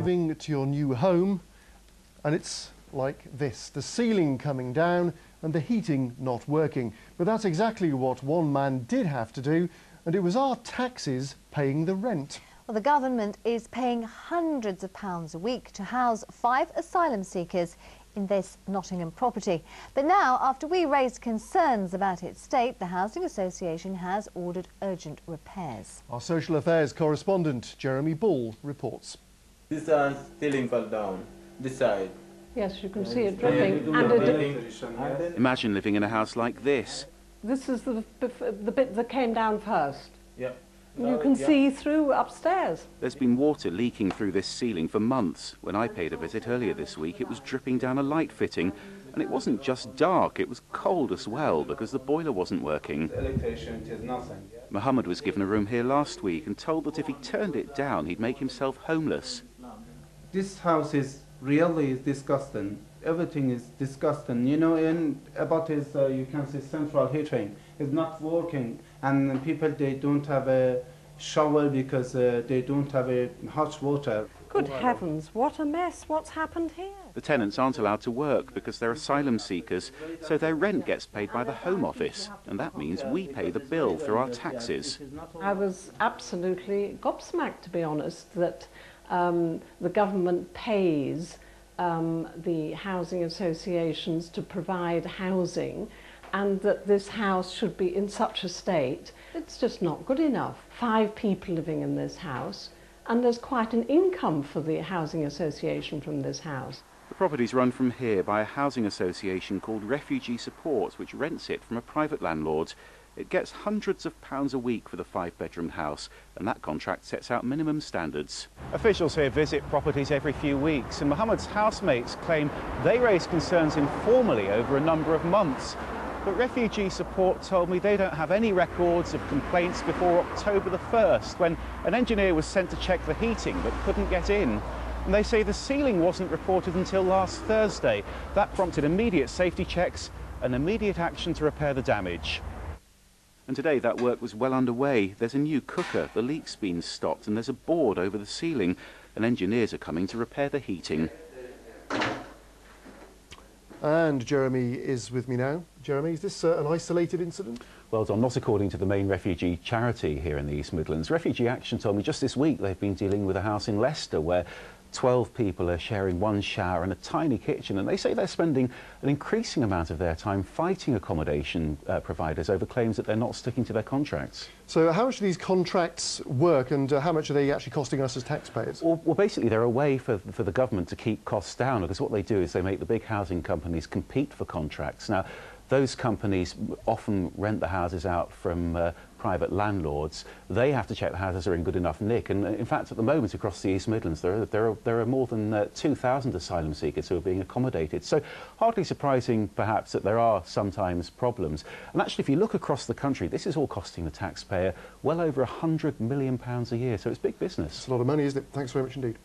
arriving to your new home and it's like this, the ceiling coming down and the heating not working. But that's exactly what one man did have to do, and it was our taxes paying the rent. Well, the government is paying hundreds of pounds a week to house 5 asylum seekers in this Nottingham property. But now, after we raised concerns about its state, the Housing Association has ordered urgent repairs. Our social affairs correspondent, Jeremy Bull, reports. This ceiling fell down, this side. Yes, you can see it dripping. And Imagine living in a house like this. this is the bit that came down first. Yeah. You can see through upstairs. There's been water leaking through this ceiling for months. When I paid a visit earlier this week, it was dripping down a light fitting. And it wasn't just dark, it was cold as well, because the boiler wasn't working. The electrician is nothing. Mohammed was given a room here last week and told that if he turned it down, he'd make himself homeless. This house is really disgusting. Everything is disgusting. You know, in about his, you can see central heating is not working, and people, they don't have a shower because they don't have a hot water. Good heavens, what a mess. What's happened here? The tenants aren't allowed to work because they're asylum seekers, so their rent gets paid by the Home Office, and that means we pay the bill through our taxes. I was absolutely gobsmacked, to be honest, that the government pays the housing associations to provide housing, and that this house should be in such a state. It's just not good enough. 5 people living in this house, and there's quite an income for the housing association from this house. The property's run from here by a housing association called Refugee Support, which rents it from a private landlord. It gets hundreds of pounds a week for the 5-bedroom house, and that contract sets out minimum standards. Officials here visit properties every few weeks, and Mohammed's housemates claim they raised concerns informally over a number of months. But Refugee Support told me they don't have any records of complaints before October the 1st, when an engineer was sent to check the heating but couldn't get in. And they say the ceiling wasn't reported until last Thursday. That prompted immediate safety checks and immediate action to repair the damage. And today that work was well underway. There's a new cooker, the leak's been stopped, and there's a board over the ceiling, and engineers are coming to repair the heating. And Jeremy is with me now. Jeremy, is this an isolated incident? Well, Don, not according to the main refugee charity here in the East Midlands. Refugee Action told me just this week they've been dealing with a house in Leicester where 12 people are sharing one shower and a tiny kitchen, and they say they're spending an increasing amount of their time fighting accommodation providers over claims that they're not sticking to their contracts. So how much do these contracts work, and how much are they actually costing us as taxpayers? Well, basically they're a way for the government to keep costs down, because what they do is they make the big housing companies compete for contracts. Now, those companies often rent the houses out from private landlords. They have to check the houses are in good enough nick, and in fact at the moment across the East Midlands there are more than 2,000 asylum seekers who are being accommodated. So hardly surprising perhaps that there are sometimes problems. And actually, if you look across the country, this is all costing the taxpayer well over £100 million a year, so it's big business. It's a lot of money, isn't it? Thanks very much indeed.